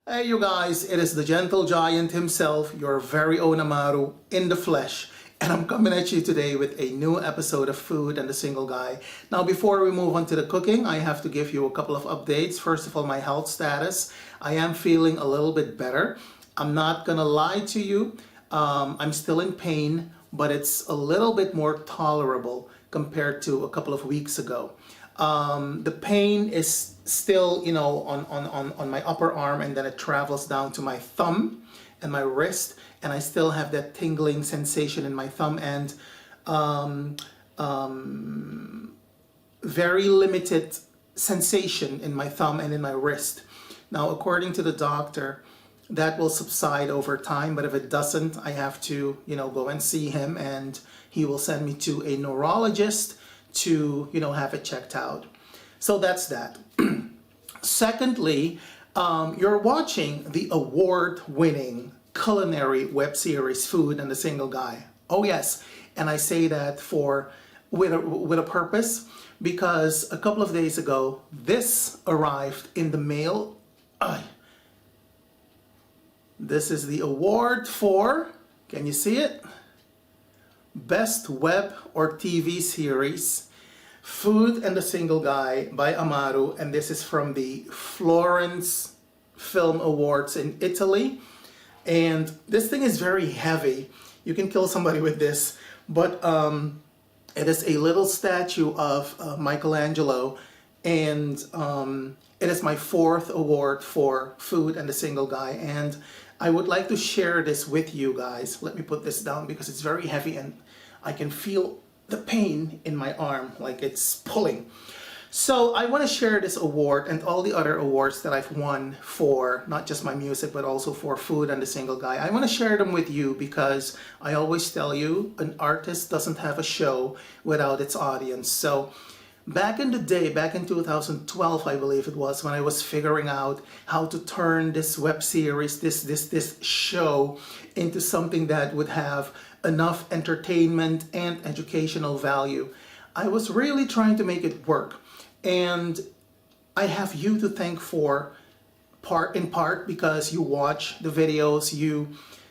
Hey you guys, it is the gentle giant himself, your very own AMARU in the flesh. And I'm coming at you today with a new episode of Food and the Single Guy. Now before we move on to the cooking, I have to give you a couple of updates. First of all, my health status. I am feeling a little bit better. I'm not gonna lie to you. I'm still in pain, but it's a little bit more tolerable compared to a couple of weeks ago. The pain is still, on my upper arm, and then it travels down to my thumb and my wrist, and I still have that tingling sensation in my thumb and very limited sensation in my thumb and in my wrist. Now, according to the doctor, that will subside over time, but if it doesn't, I have to, go and see him, and he will send me to a neurologist to have it checked out. So that's that. Secondly, you're watching the award-winning culinary web series Food and the Single Guy. Oh yes, and I say that with a purpose, because a couple of days ago this arrived in the mail. This is the award for, can you see it? Best Web or TV Series, Food and the Single Guy by AMARU, and this is from the Florence Film Awards in Italy. And this thing is very heavy. You can kill somebody with this, but it is a little statue of Michelangelo, and it is my 4th award for Food and the Single Guy, and I would like to share this with you guys. Let me put this down because it's very heavy and I can feel the pain in my arm, like it's pulling. So I want to share this award and all the other awards that I've won for not just my music, but also for Food and the Single Guy. I want to share them with you because I always tell you, an artist doesn't have a show without its audience. So back in the day, back in 2012, I believe it was, when I was figuring out how to turn this web series, this show, into something that would have enough entertainment and educational value, I was really trying to make it work. And I have you to thank for in part because you watch the videos,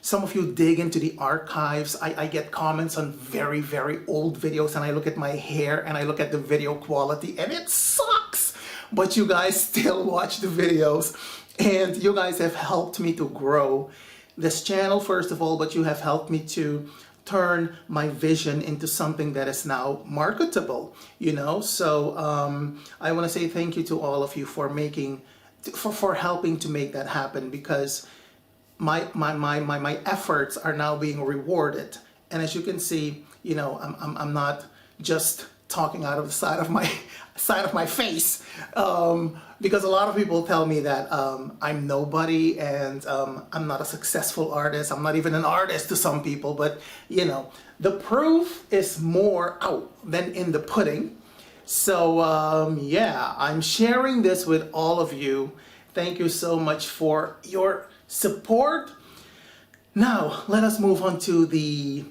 some of you dig into the archives. I get comments on very, very old videos, and I look at my hair and I look at the video quality and it sucks. But you guys still watch the videos, and you guys have helped me to grow this channel, first of all, but you have helped me to turn my vision into something that is now marketable, So I want to say thank you to all of you for helping to make that happen, because my efforts are now being rewarded. And as you can see, I'm not just talking out of the side of my face, because a lot of people tell me that I'm nobody and I'm not a successful artist. I'm not even an artist to some people, but the proof is more out than in the pudding. So yeah, I'm sharing this with all of you. Thank you so much for your support. Now let us move on to the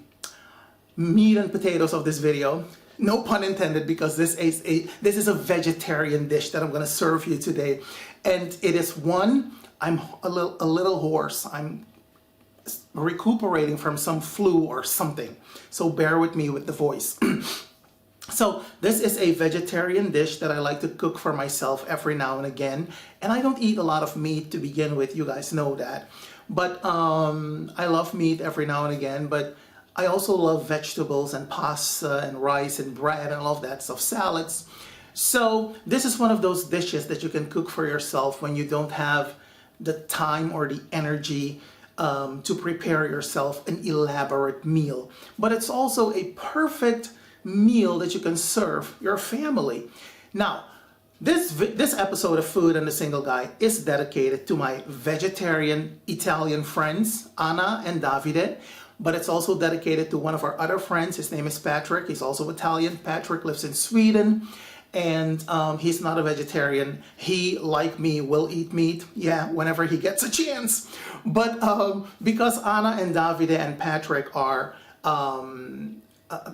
meat and potatoes of this video. No pun intended, because this is a vegetarian dish that I'm going to serve you today, and it is one, I'm a little hoarse. I'm recuperating from some flu or something, so bear with me with the voice. So this is a vegetarian dish that I like to cook for myself every now and again, and I don't eat a lot of meat to begin with, you guys know that, but I love meat every now and again, but I also love vegetables and pasta and rice and bread and all of that stuff, salads. So this is one of those dishes that you can cook for yourself when you don't have the time or the energy to prepare yourself an elaborate meal. But it's also a perfect meal that you can serve your family. Now, this episode of Food and the Single Guy is dedicated to my vegetarian Italian friends, Anna and Davide, but it's also dedicated to one of our other friends. His name is Patrick. He's also Italian. Patrick lives in Sweden, and he's not a vegetarian. He, like me, will eat meat, yeah, whenever he gets a chance. But because Anna and Davide and Patrick are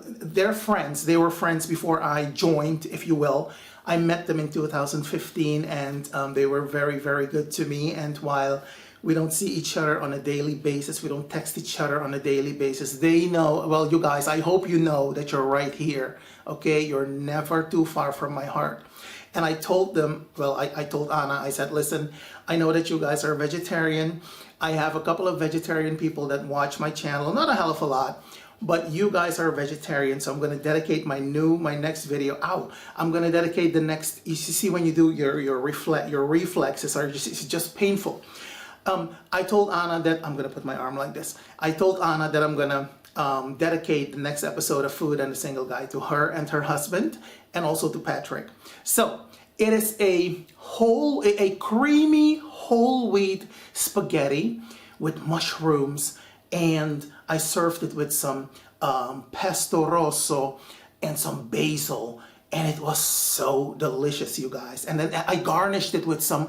they're friends. They were friends before I joined, if you will. I met them in 2015, and they were very, very good to me. And while we don't see each other on a daily basis, we don't text each other on a daily basis, they know, well, you guys, I hope you know that you're right here, okay? You're never too far from my heart. And I told them, well, I told Anna, I said, listen, I know that you guys are vegetarian. I have a couple of vegetarian people that watch my channel, not a hell of a lot, but you guys are vegetarian, so I'm going to dedicate my next video. I'm going to dedicate the next. You see, when you do your reflexes are it's just painful. I told Anna that I'm going to put my arm like this. I told Anna that I'm going to dedicate the next episode of Food and the Single Guy to her and her husband, and also to Patrick. So it is a creamy whole wheat spaghetti with mushrooms, and I served it with some pesto rosso and some basil, and it was so delicious, you guys. And then I garnished it with some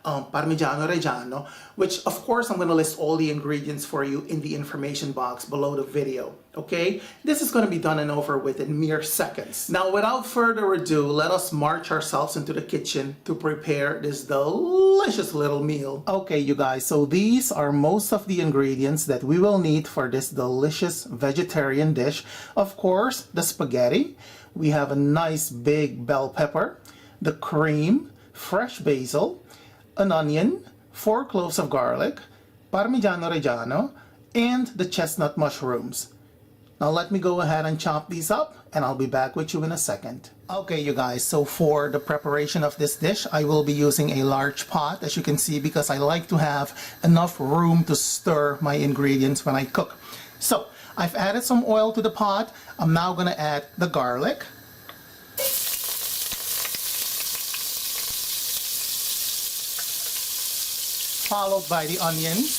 parmigiano reggiano, which of course I'm going to list all the ingredients for you in the information box below the video, okay? This is going to be done and over with in mere seconds. Now, without further ado, let us march ourselves into the kitchen to prepare this delicious little meal. Okay, you guys, so these are most of the ingredients that we will need for this delicious vegetarian dish. Of course, the spaghetti. We have a nice big bell pepper, the cream, fresh basil, an onion, 4 cloves of garlic, parmigiano reggiano, and the chestnut mushrooms. Now let me go ahead and chop these up, and I'll be back with you in a second. Okay, you guys, so for the preparation of this dish, I will be using a large pot, as you can see, because I like to have enough room to stir my ingredients when I cook. So I've added some oil to the pot. I'm now going to add the garlic, followed by the onions,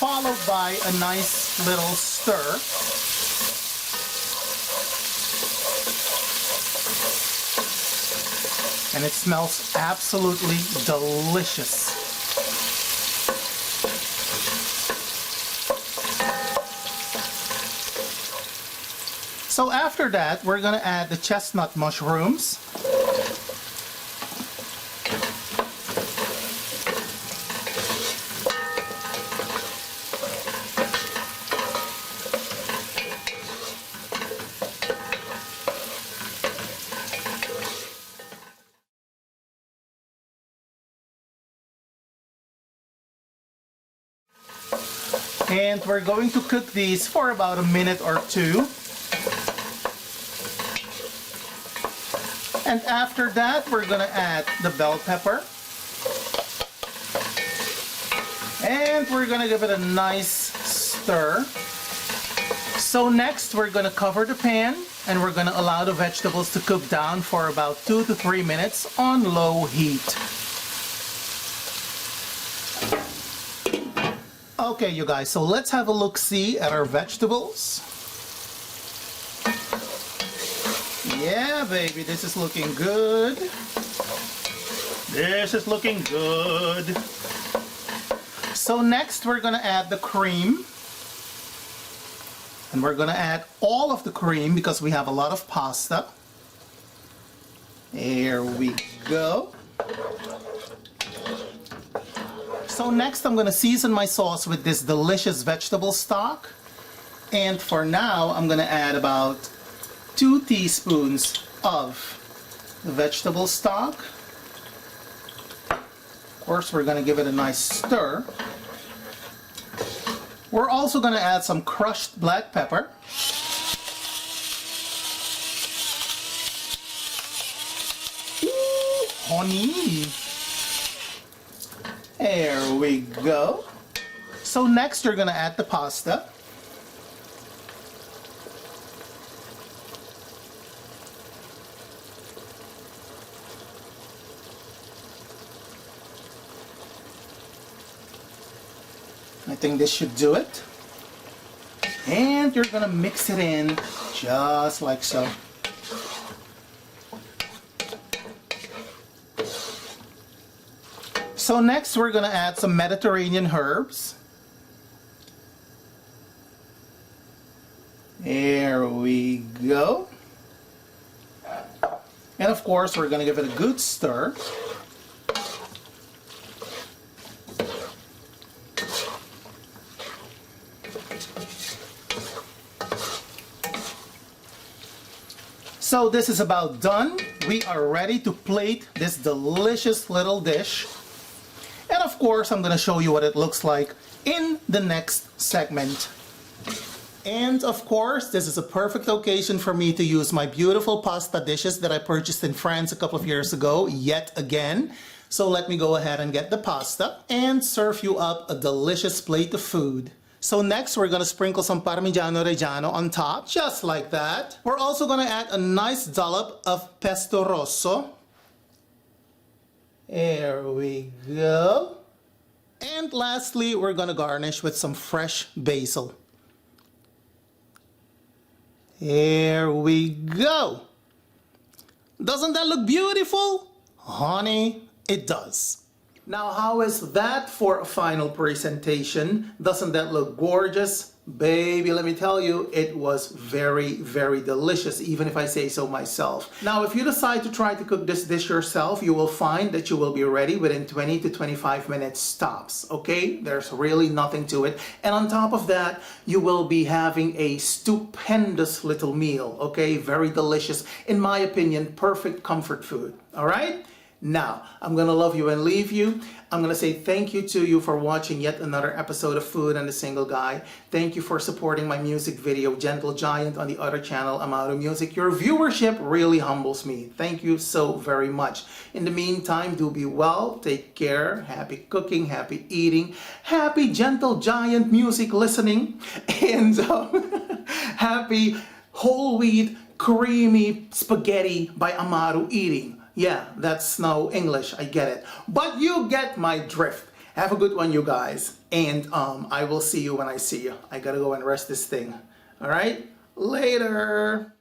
followed by a nice little stir, and it smells absolutely delicious. So after that, we're going to add the chestnut mushrooms. And we're going to cook these for about a minute or two. And after that, we're going to add the bell pepper. And we're going to give it a nice stir. So next, we're going to cover the pan, and we're going to allow the vegetables to cook down for about 2 to 3 minutes on low heat. Okay, you guys, so let's have a look-see at our vegetables. Yeah, baby, this is looking good. This is looking good. So next, we're going to add the cream. And we're going to add all of the cream because we have a lot of pasta. There we go. So next, I'm going to season my sauce with this delicious vegetable stock. And for now, I'm going to add about 2 teaspoons of the vegetable stock. Of course, we're going to give it a nice stir. We're also going to add some crushed black pepper. Ooh, honey. There we go. So next, you're going to add the pasta. I think this should do it. And you're going to mix it in just like so. So next we're going to add some Mediterranean herbs. There we go. And of course, we're gonna give it a good stir. So this is about done. We are ready to plate this delicious little dish. And of course, I'm gonna show you what it looks like in the next segment. And of course, this is a perfect occasion for me to use my beautiful pasta dishes that I purchased in France a couple of years ago, yet again. So let me go ahead and get the pasta and serve you up a delicious plate of food. So next, we're gonna sprinkle some parmigiano reggiano on top, just like that. We're also gonna add a nice dollop of pesto rosso. There we go. And lastly, we're gonna garnish with some fresh basil. Here we go. Doesn't that look beautiful? Honey, it does. Now, how is that for a final presentation? Doesn't that look gorgeous? Baby, let me tell you, it was very, very delicious, even if I say so myself. Now, if you decide to try to cook this dish yourself, you will find that you will be ready within 20 to 25 minutes tops, okay? There's really nothing to it. And on top of that, you will be having a stupendous little meal, okay? Very delicious. In my opinion, perfect comfort food, all right? Now, I'm gonna love you and leave you. I'm gonna say thank you to you for watching yet another episode of Food and the Single Guy. Thank you for supporting my music video, Gentle Giant, on the other channel, AMARU Music. Your viewership really humbles me. Thank you so very much. In the meantime, do be well, take care, happy cooking, happy eating, happy Gentle Giant music listening, and happy whole wheat creamy spaghetti by AMARU eating. Yeah, that's no English, I get it. But you get my drift. Have a good one, you guys. And I will see you when I see you. I gotta go and rest this thing. All right? Later.